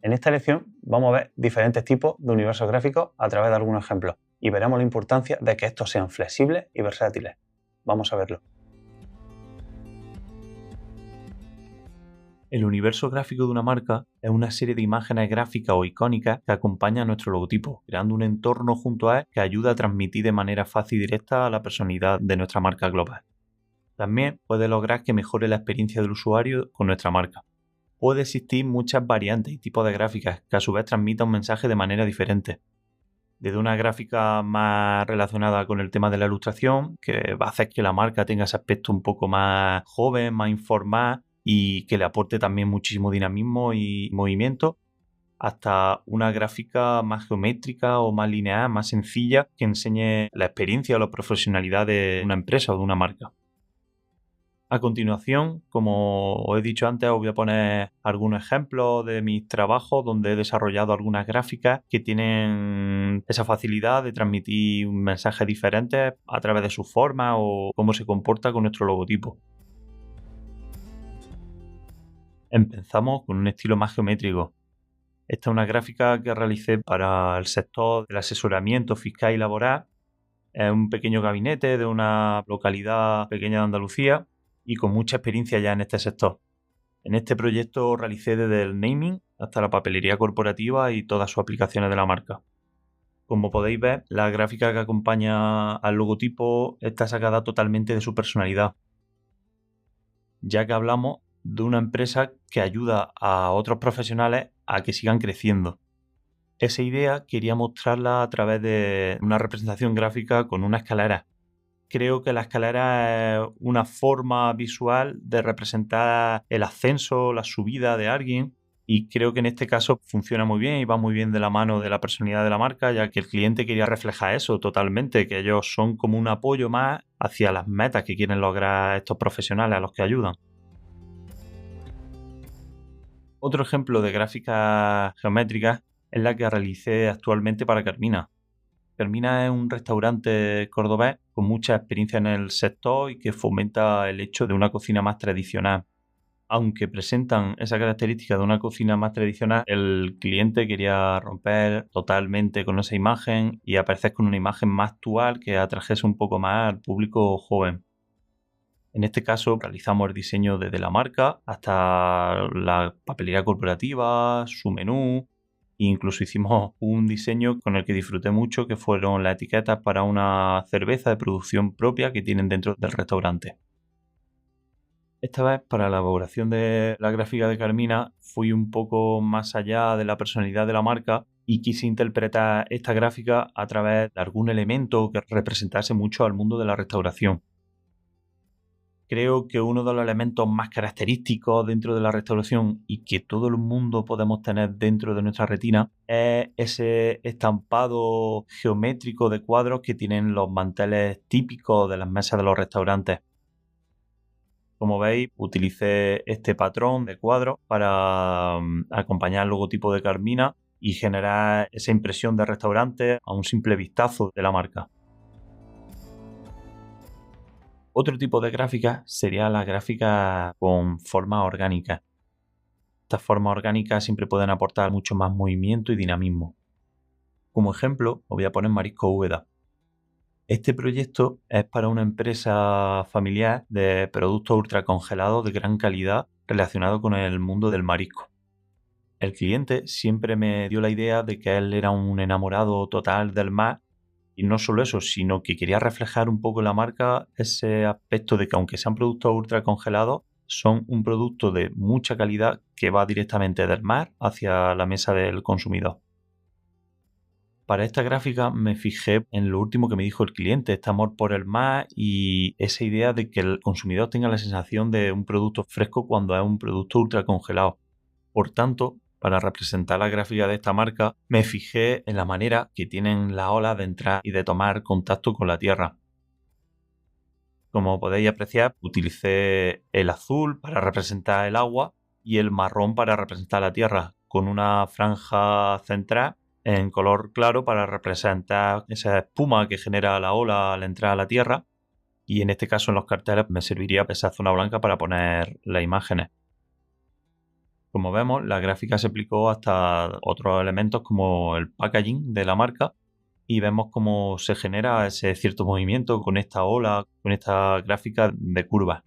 En esta lección vamos a ver diferentes tipos de universos gráficos a través de algunos ejemplos y veremos la importancia de que estos sean flexibles y versátiles. Vamos a verlo. El universo gráfico de una marca es una serie de imágenes gráficas o icónicas que acompañan a nuestro logotipo, creando un entorno junto a él que ayuda a transmitir de manera fácil y directa la personalidad de nuestra marca global. También puede lograr que mejore la experiencia del usuario con nuestra marca. Puede existir muchas variantes y tipos de gráficas que a su vez transmitan un mensaje de manera diferente. Desde una gráfica más relacionada con el tema de la ilustración, que va a hacer que la marca tenga ese aspecto un poco más joven, más informal y que le aporte también muchísimo dinamismo y movimiento, hasta una gráfica más geométrica o más lineal, más sencilla, que enseñe la experiencia o la profesionalidad de una empresa o de una marca. A continuación, como os he dicho antes, os voy a poner algunos ejemplos de mis trabajos donde he desarrollado algunas gráficas que tienen esa facilidad de transmitir mensajes diferentes a través de su forma o cómo se comporta con nuestro logotipo. Empezamos con un estilo más geométrico. Esta es una gráfica que realicé para el sector del asesoramiento fiscal y laboral. Es un pequeño gabinete de una localidad pequeña de Andalucía y con mucha experiencia ya en este sector. En este proyecto realicé desde el naming hasta la papelería corporativa y todas sus aplicaciones de la marca. Como podéis ver, la gráfica que acompaña al logotipo está sacada totalmente de su personalidad, ya que hablamos de una empresa que ayuda a otros profesionales a que sigan creciendo. Esa idea quería mostrarla a través de una representación gráfica con una escalera. Creo que la escalera es una forma visual de representar el ascenso, la subida de alguien, y creo que en este caso funciona muy bien y va muy bien de la mano de la personalidad de la marca, ya que el cliente quería reflejar eso totalmente, que ellos son como un apoyo más hacia las metas que quieren lograr estos profesionales a los que ayudan. Otro ejemplo de gráficas geométricas es la que realicé actualmente para Carmina. Carmina es un restaurante cordobés con mucha experiencia en el sector y que fomenta el hecho de una cocina más tradicional. Aunque presentan esa característica de una cocina más tradicional, el cliente quería romper totalmente con esa imagen y aparecer con una imagen más actual que atrajese un poco más al público joven. En este caso realizamos el diseño desde la marca hasta la papelería corporativa, su menú. Incluso hicimos un diseño con el que disfruté mucho, que fueron las etiquetas para una cerveza de producción propia que tienen dentro del restaurante. Esta vez, para la elaboración de la gráfica de Carmina, fui un poco más allá de la personalidad de la marca y quise interpretar esta gráfica a través de algún elemento que representase mucho al mundo de la restauración. Creo que uno de los elementos más característicos dentro de la restauración y que todo el mundo podemos tener dentro de nuestra retina es ese estampado geométrico de cuadros que tienen los manteles típicos de las mesas de los restaurantes. Como veis, utilicé este patrón de cuadros para acompañar el logotipo de Carmina y generar esa impresión de restaurante a un simple vistazo de la marca. Otro tipo de gráfica sería la gráfica con formas orgánicas. Estas formas orgánicas siempre pueden aportar mucho más movimiento y dinamismo. Como ejemplo, os voy a poner Marisco Úbeda. Este proyecto es para una empresa familiar de productos ultracongelados de gran calidad relacionado con el mundo del marisco. El cliente siempre me dio la idea de que él era un enamorado total del mar. Y no solo eso, sino que quería reflejar un poco en la marca ese aspecto de que aunque sean productos ultra congelados, son un producto de mucha calidad que va directamente del mar hacia la mesa del consumidor. Para esta gráfica me fijé en lo último que me dijo el cliente, este amor por el mar y esa idea de que el consumidor tenga la sensación de un producto fresco cuando es un producto ultra congelado. Por tanto, para representar la gráfica de esta marca, me fijé en la manera que tienen las olas de entrar y de tomar contacto con la tierra. Como podéis apreciar, utilicé el azul para representar el agua y el marrón para representar la tierra, con una franja central en color claro para representar esa espuma que genera la ola al entrar a la tierra, y en este caso en los carteles me serviría esa zona blanca para poner las imágenes. Como vemos, la gráfica se aplicó hasta otros elementos como el packaging de la marca y vemos cómo se genera ese cierto movimiento con esta ola, con esta gráfica de curvas.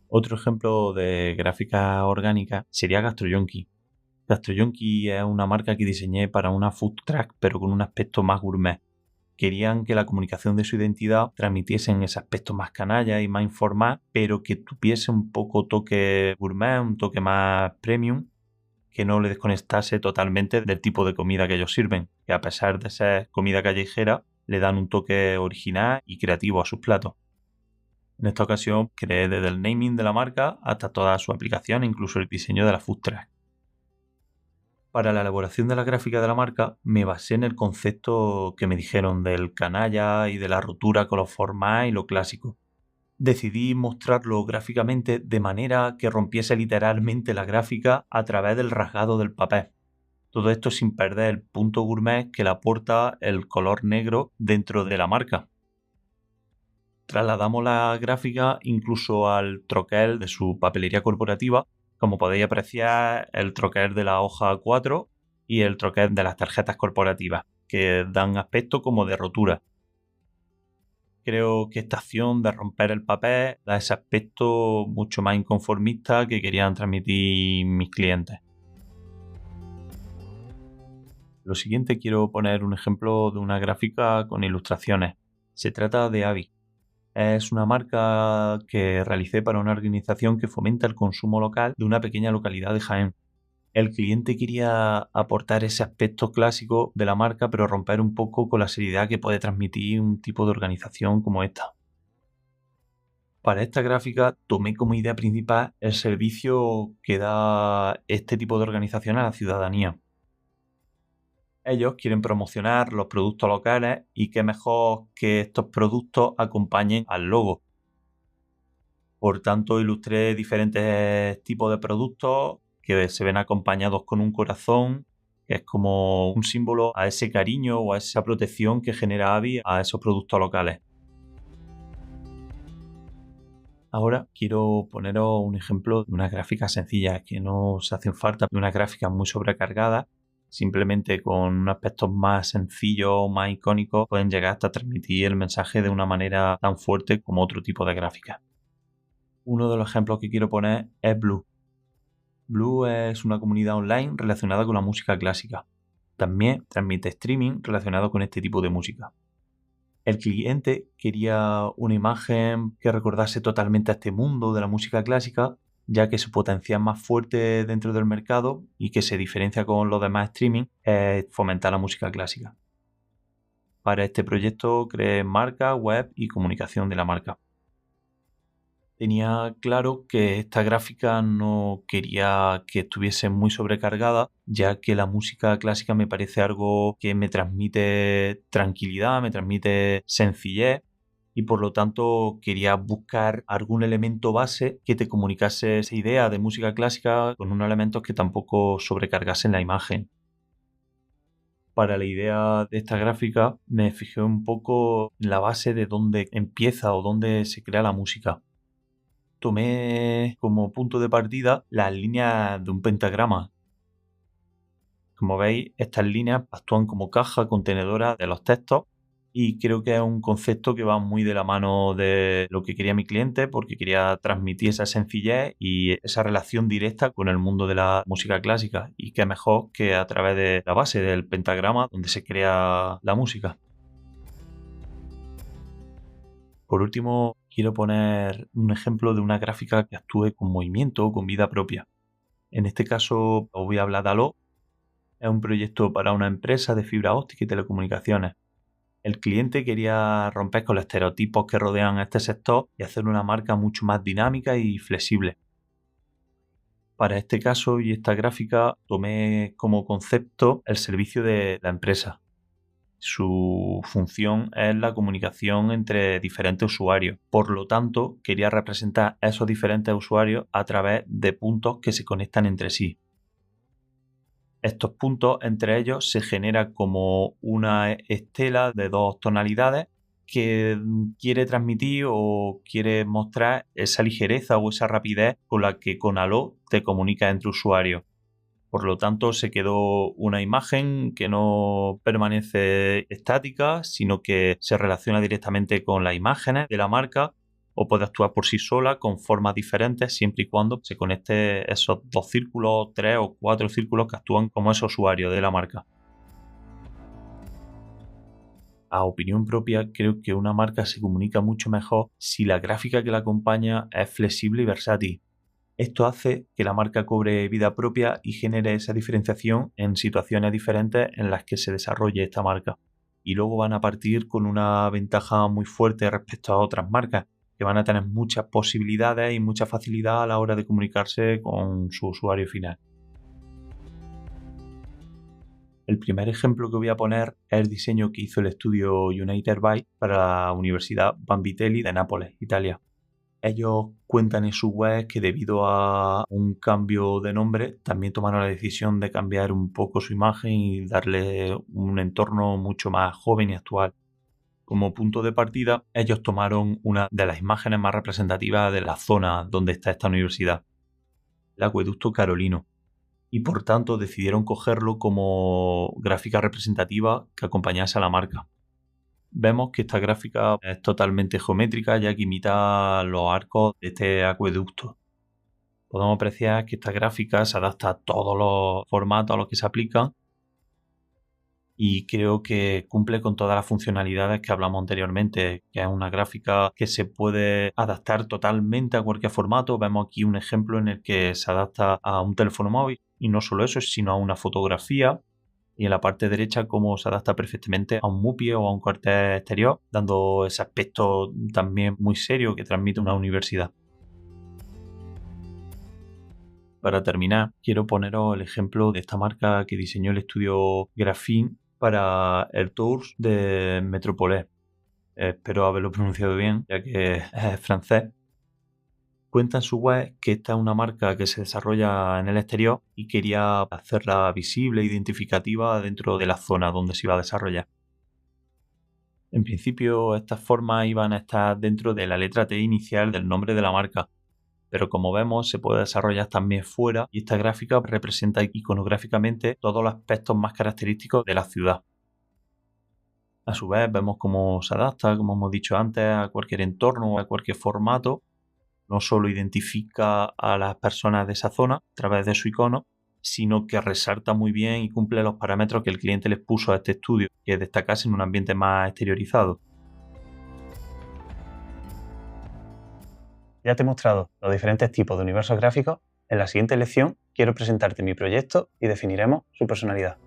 Otro ejemplo de gráfica orgánica sería GastroYonki. GastroYonki es una marca que diseñé para una food truck, pero con un aspecto más gourmet. Querían que la comunicación de su identidad transmitiese ese aspecto más canalla y más informal, pero que tuviese un poco toque gourmet, un toque más premium, que no le desconectase totalmente del tipo de comida que ellos sirven, que a pesar de ser comida callejera, le dan un toque original y creativo a sus platos. En esta ocasión creé desde el naming de la marca hasta toda su aplicación, incluso el diseño de la food truck. Para la elaboración de la gráfica de la marca me basé en el concepto que me dijeron del canalla y de la ruptura con lo formal y lo clásico. Decidí mostrarlo gráficamente de manera que rompiese literalmente la gráfica a través del rasgado del papel. Todo esto sin perder el punto gourmet que le aporta el color negro dentro de la marca. Trasladamos la gráfica incluso al troquel de su papelería corporativa. Como podéis apreciar, el troquel de la hoja A4 y el troquel de las tarjetas corporativas, que dan aspecto como de rotura. Creo que esta acción de romper el papel da ese aspecto mucho más inconformista que querían transmitir mis clientes. Lo siguiente, quiero poner un ejemplo de una gráfica con ilustraciones. Se trata de Avi. Es una marca que realicé para una organización que fomenta el consumo local de una pequeña localidad de Jaén. El cliente quería aportar ese aspecto clásico de la marca, pero romper un poco con la seriedad que puede transmitir un tipo de organización como esta. Para esta gráfica tomé como idea principal el servicio que da este tipo de organización a la ciudadanía. Ellos quieren promocionar los productos locales y qué mejor que estos productos acompañen al logo. Por tanto, ilustré diferentes tipos de productos que se ven acompañados con un corazón, que es como un símbolo a ese cariño o a esa protección que genera Avi a esos productos locales. Ahora quiero poneros un ejemplo de una gráfica sencilla, que no se hacen falta de una gráfica muy sobrecargada. Simplemente con aspectos más sencillos, más icónicos, pueden llegar hasta transmitir el mensaje de una manera tan fuerte como otro tipo de gráfica. Uno de los ejemplos que quiero poner es Blue. Blue es una comunidad online relacionada con la música clásica. También transmite streaming relacionado con este tipo de música. El cliente quería una imagen que recordase totalmente a este mundo de la música clásica, ya que su potencial más fuerte dentro del mercado y que se diferencia con los demás streaming es fomentar la música clásica. Para este proyecto creé marca, web y comunicación de la marca. Tenía claro que esta gráfica no quería que estuviese muy sobrecargada, ya que la música clásica me parece algo que me transmite tranquilidad, me transmite sencillez, y por lo tanto quería buscar algún elemento base que te comunicase esa idea de música clásica con unos elementos que tampoco sobrecargasen la imagen. Para la idea de esta gráfica me fijé un poco en la base de dónde empieza o dónde se crea la música. Tomé como punto de partida las líneas de un pentagrama. Como veis, estas líneas actúan como caja contenedora de los textos y creo que es un concepto que va muy de la mano de lo que quería mi cliente, porque quería transmitir esa sencillez y esa relación directa con el mundo de la música clásica, y qué mejor que a través de la base del pentagrama donde se crea la música. Por último, quiero poner un ejemplo de una gráfica que actúe con movimiento o con vida propia. En este caso os voy a hablar de Allo. Es un proyecto para una empresa de fibra óptica y telecomunicaciones. El cliente quería romper con los estereotipos que rodean a este sector y hacer una marca mucho más dinámica y flexible. Para este caso y esta gráfica tomé como concepto el servicio de la empresa. Su función es la comunicación entre diferentes usuarios. Por lo tanto, quería representar a esos diferentes usuarios a través de puntos que se conectan entre sí. Estos puntos entre ellos se generan como una estela de dos tonalidades que quiere transmitir o quiere mostrar esa ligereza o esa rapidez con la que con Allo te comunica entre usuarios. Por lo tanto, se quedó una imagen que no permanece estática, sino que se relaciona directamente con las imágenes de la marca o puede actuar por sí sola con formas diferentes siempre y cuando se conecte esos 2 círculos, 3 o 4 círculos que actúan como esos usuarios de la marca. A opinión propia, creo que una marca se comunica mucho mejor si la gráfica que la acompaña es flexible y versátil. Esto hace que la marca cobre vida propia y genere esa diferenciación en situaciones diferentes en las que se desarrolle esta marca. Y luego van a partir con una ventaja muy fuerte respecto a otras marcas, que van a tener muchas posibilidades y mucha facilidad a la hora de comunicarse con su usuario final. El primer ejemplo que voy a poner es el diseño que hizo el estudio United By para la Universidad Vanvitelli de Nápoles, Italia. Ellos cuentan en su web que debido a un cambio de nombre también tomaron la decisión de cambiar un poco su imagen y darle un entorno mucho más joven y actual. Como punto de partida, ellos tomaron una de las imágenes más representativas de la zona donde está esta universidad, el acueducto Carolino, y por tanto decidieron cogerlo como gráfica representativa que acompañase a la marca. Vemos que esta gráfica es totalmente geométrica ya que imita los arcos de este acueducto. Podemos apreciar que esta gráfica se adapta a todos los formatos a los que se aplican y creo que cumple con todas las funcionalidades que hablamos anteriormente, que es una gráfica que se puede adaptar totalmente a cualquier formato. Vemos aquí un ejemplo en el que se adapta a un teléfono móvil y no solo eso, sino a una fotografía. Y en la parte derecha cómo se adapta perfectamente a un MUPI o a un cartel exterior, dando ese aspecto también muy serio que transmite una universidad. Para terminar, quiero poneros el ejemplo de esta marca que diseñó el estudio Graphene para el Tours de Metropole. Espero haberlo pronunciado bien, ya que es francés. Cuenta en su web que esta es una marca que se desarrolla en el exterior y quería hacerla visible e identificativa dentro de la zona donde se iba a desarrollar. En principio, estas formas iban a estar dentro de la letra T inicial del nombre de la marca, pero como vemos se puede desarrollar también fuera y esta gráfica representa iconográficamente todos los aspectos más característicos de la ciudad. A su vez vemos cómo se adapta, como hemos dicho antes, a cualquier entorno o a cualquier formato. No solo identifica a las personas de esa zona a través de su icono, sino que resalta muy bien y cumple los parámetros que el cliente les puso a este estudio, que destacase en un ambiente más exteriorizado. Ya te he mostrado los diferentes tipos de universos gráficos. En la siguiente lección quiero presentarte mi proyecto y definiremos su personalidad.